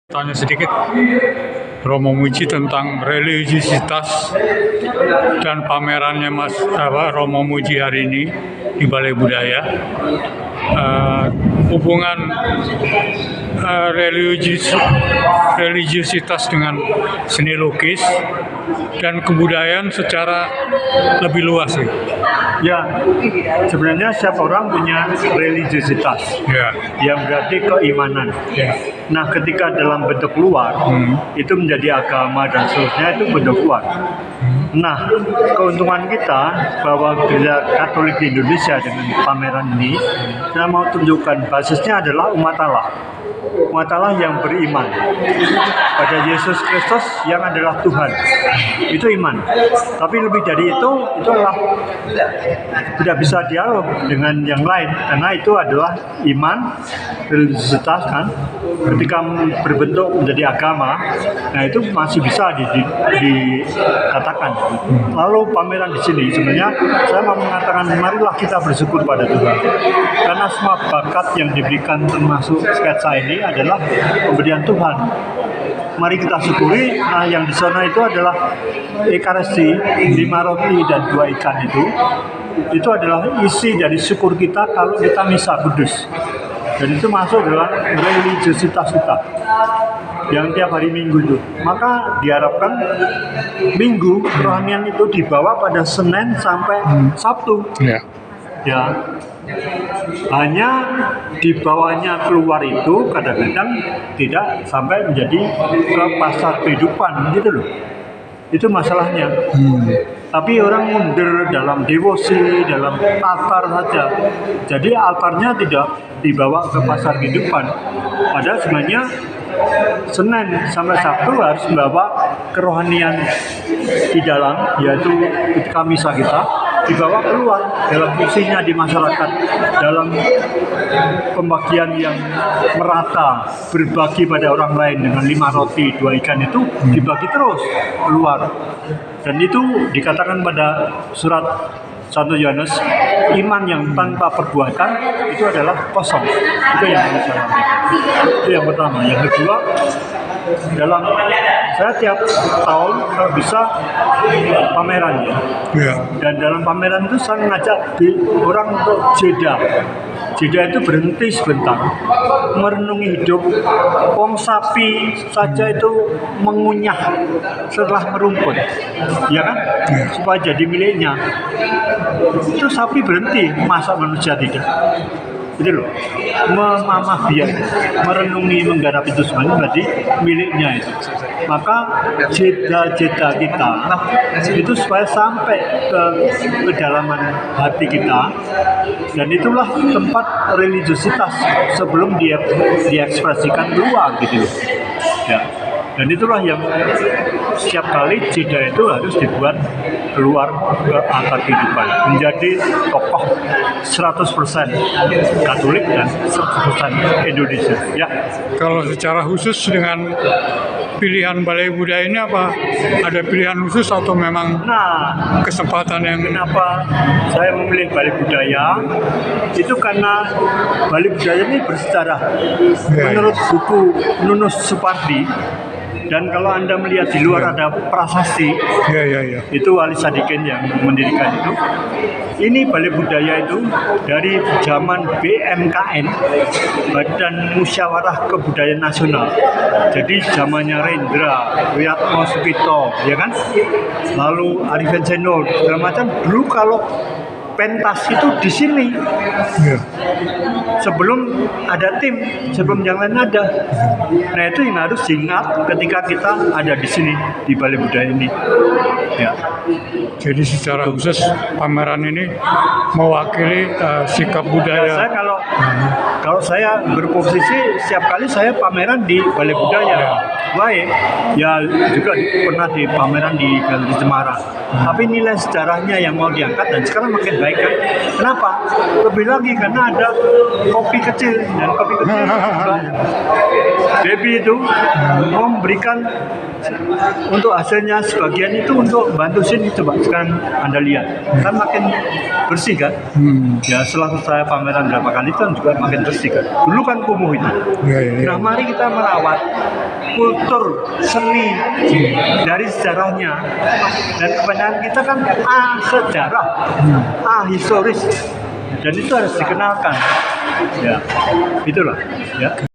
Tanya sedikit, Romo Muji tentang religiusitas dan pamerannya Romo Muji hari ini di Balai Budaya. Hubungan religiusitas dengan seni lukis dan kebudayaan secara lebih luas. Ya, sebenarnya setiap orang punya religiusitas, Ya. yang berarti keimanan. Ya. Nah, ketika dalam bentuk luar, itu menjadi agama dan seterusnya, itu bentuk luar. Nah, keuntungan kita bahwa Gereja Katolik di Indonesia dengan pameran ini, saya mau tunjukkan basisnya adalah umat Allah. Umat Allah yang beriman pada Yesus Kristus yang adalah Tuhan. Itu iman. Tapi lebih dari itu adalah tidak bisa dialog dengan yang lain, karena itu adalah iman, religiusitas kan. Ketika berbentuk menjadi agama, nah itu masih bisa dikatakan. Lalu pameran di sini sebenarnya saya mau mengatakan, marilah kita bersyukur pada Tuhan, karena semua bakat yang diberikan termasuk sketsa ini adalah pemberian Tuhan. Mari kita syukuri. Nah, yang di sana itu adalah Ekaristi, 5 roti dan 2 ikan itu adalah isi dari syukur kita kalau kita misa kudus. Dan itu masuk dalam religiusitas kita yang tiap hari Minggu itu. Maka diharapkan Minggu kerohanian itu dibawa pada Senin sampai Sabtu. Ya, hanya dibawanya keluar itu kadang-kadang tidak sampai menjadi ke pasar kehidupan gitu loh. Itu masalahnya. Tapi orang mundur dalam devosi, dalam altar saja. Jadi altarnya tidak dibawa ke pasar kehidupan. Padahal sebenarnya Senin sampai Sabtu harus membawa kerohanian di dalam, yaitu ketika misa kita dibawa keluar dalam fungsinya di masyarakat, dalam pembagian yang merata, berbagi pada orang lain dengan 5 roti 2 ikan itu dibagi terus keluar. Dan itu dikatakan pada surat 1 Yohanes, iman yang tanpa perbuatan itu adalah kosong. Itu yang harus saya sampaikan. Itu yang pertama. Yang kedua, dalam saya tiap tahun kalau bisa pameran ya. Dan dalam pameran itu saya mengajak orang untuk jeda. Jeda itu berhenti sebentar, merenungi hidup. Wong sapi saja itu mengunyah setelah merumput, ya kan? Supaya jadi miliknya. Itu sapi berhenti, masa manusia tidak? Gitu loh, memamah biar merenungi, menggarap itu semuanya berarti miliknya itu. Maka jeda-jeda kita itu supaya sampai ke kedalaman hati kita, dan itulah tempat religiusitas sebelum dia diekspresikan keluar gitu loh. Ya. Dan itulah yang setiap kali jeda itu harus dibuat keluar ke akar kehidupan, menjadi tokoh 100% Katolik dan 100% Indonesia. Ya. Kalau secara khusus dengan pilihan Balai Budaya ini apa? Ada pilihan khusus atau memang kesempatan yang... Kenapa saya memilih Balai Budaya? Itu karena Balai Budaya ini bersejarah. Menurut buku Nunus Supardi, dan kalau Anda melihat di luar ada prasasti, itu Wali Sadikin yang mendirikan itu. Ini Balai Budaya itu dari zaman BMKN, Badan Musyawarah Kebudayaan Nasional. Jadi zamannya Rendra, Wiyatno Sukito, ya kan? Lalu Arifin Seno, segala macam. Dulu kalau pentas itu di sini. Sebelum ada tim, sebelum yang lain ada. Nah, itu yang harus diingat ketika kita ada di sini di Balai Budaya ini. Ya. Jadi secara khusus pameran ini mewakili sikap budaya. Saya kalau saya berposisi setiap kali saya pameran di Balai Budaya, baik ya, juga pernah di pameran di Galeri Cemara. Tapi nilai sejarahnya yang mau diangkat dan sekarang makin baik kan? Kenapa? Lebih lagi karena ada kopi kecil, dan kopi kecil Debbie itu memberikan untuk hasilnya sebagian itu untuk bantu sini. Coba sekarang Anda lihat, kan makin bersih kan? Ya, setelah saya pameran berapa kali kan juga makin bersih. dibersihkan. Dulu kan kumuh itu. Ya, ya, ya. Nah, mari kita merawat kultur seni dari sejarahnya. Dan kebanyakan kita kan sejarah, historis, dan itu harus dikenalkan. Ya, itulah. Ya.